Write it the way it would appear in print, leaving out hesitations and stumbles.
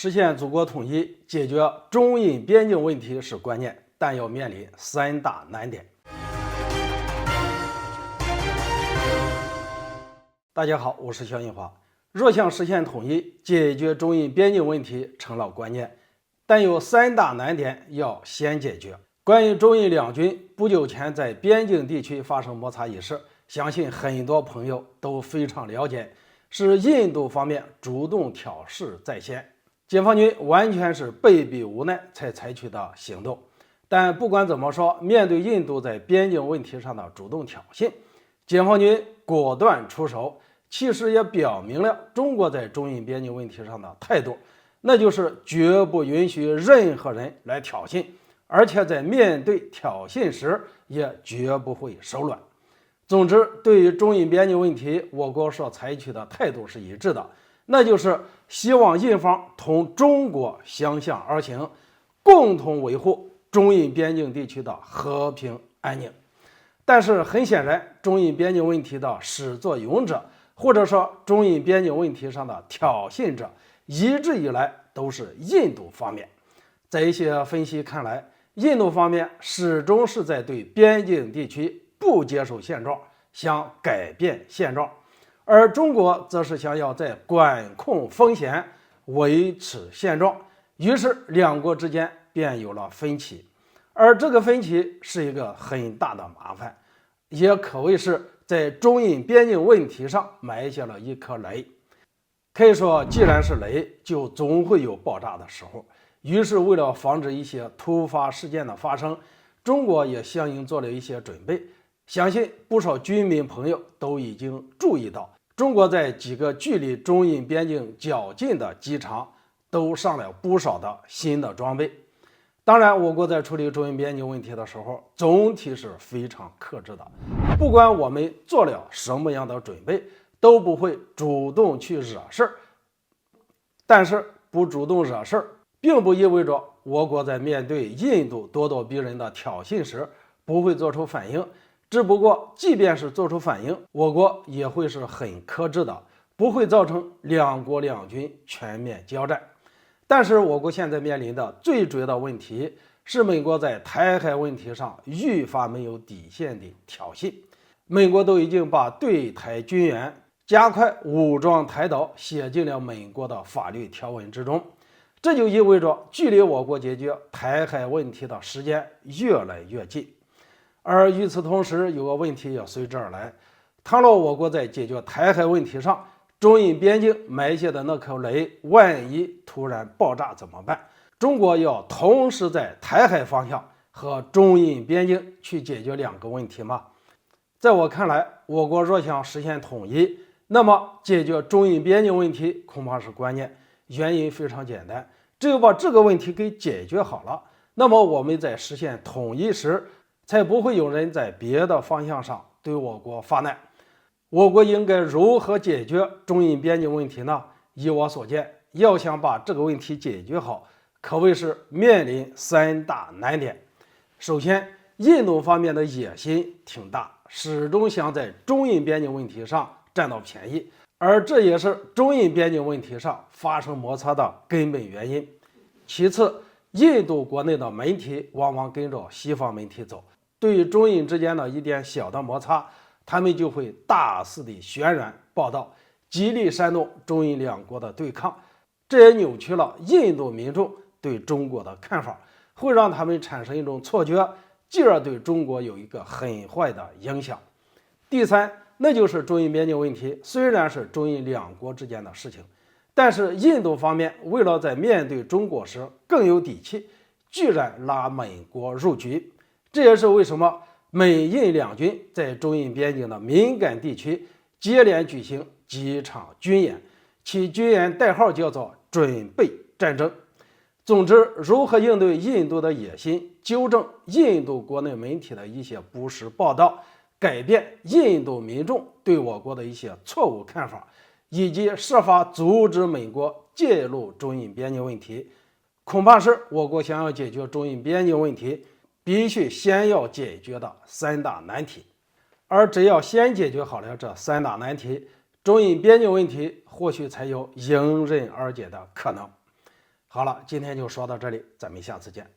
实现祖国统一，解决中印边境问题是关键，但要面临3大难点。大家好，我是肖印华。若想实现统一，解决中印边境问题成了关键，但有3大难点要先解决。关于中印两军不久前在边境地区发生摩擦一事，相信很多朋友都非常了解，是印度方面主动挑事在先。解放军完全是被逼无奈才采取的行动，但不管怎么说，面对印度在边境问题上的主动挑衅，解放军果断出手，其实也表明了中国在中印边境问题上的态度，那就是绝不允许任何人来挑衅，而且在面对挑衅时也绝不会手软。总之，对于中印边境问题，我国所采取的态度是一致的，那就是希望印方同中国相向而行，共同维护中印边境地区的和平安宁。但是很显然，中印边境问题的始作俑者，或者说中印边境问题上的挑衅者，一直以来都是印度方面。在一些分析看来，印度方面始终是在对边境地区不接受现状，想改变现状，而中国则是想要在管控风险，维持现状，于是两国之间便有了分歧，而这个分歧是一个很大的麻烦，也可谓是在中印边境问题上埋下了一颗雷。可以说，既然是雷，就总会有爆炸的时候。于是为了防止一些突发事件的发生，中国也相应做了一些准备。相信不少军民朋友都已经注意到，中国在几个距离中印边境较近的机场都上了不少的新的装备。当然，我国在处理中印边境问题的时候，总体是非常克制的，不管我们做了什么样的准备，都不会主动去惹事儿。但是不主动惹事儿，并不意味着我国在面对印度咄咄逼人的挑衅时不会做出反应，只不过即便是做出反应，我国也会是很克制的，不会造成两国两军全面交战。但是我国现在面临的最主要的问题是美国在台海问题上愈发没有底线的挑衅。美国都已经把对台军援、加快武装台岛写进了美国的法律条文之中，这就意味着距离我国解决台海问题的时间越来越近。而与此同时，有个问题也随之而来，倘若我国在解决台海问题上中印边境埋下的那颗雷万一突然爆炸怎么办？中国要同时在台海方向和中印边境去解决两个问题吗？在我看来，我国若想实现统一，那么解决中印边境问题恐怕是关键。原因非常简单，只有把这个问题给解决好了，那么我们在实现统一时，才不会有人在别的方向上对我国发难。我国应该如何解决中印边境问题呢？以我所见，要想把这个问题解决好，可谓是面临3大难点。首先，印度方面的野心挺大，始终想在中印边境问题上占到便宜，而这也是中印边境问题上发生摩擦的根本原因。其次，印度国内的媒体往往跟着西方媒体走，对于中印之间的一点小的摩擦，他们就会大肆的渲染报道，极力煽动中印两国的对抗，这也扭曲了印度民众对中国的看法，会让他们产生一种错觉，进而对中国有一个很坏的影响。第三，那就是中印边境问题虽然是中印两国之间的事情，但是印度方面为了在面对中国时更有底气，居然拉美国入局。这也是为什么美印两军在中印边境的敏感地区接连举行几场军演，其军演代号叫做准备战争。总之，如何应对印度的野心，纠正印度国内媒体的一些不实报道，改变印度民众对我国的一些错误看法，以及设法阻止美国介入中印边境问题，恐怕是我国想要解决中印边境问题必须先要解决的3大难题。而只要先解决好了这3大难题，中印边境问题或许才有迎刃而解的可能。好了，今天就说到这里，咱们下次见。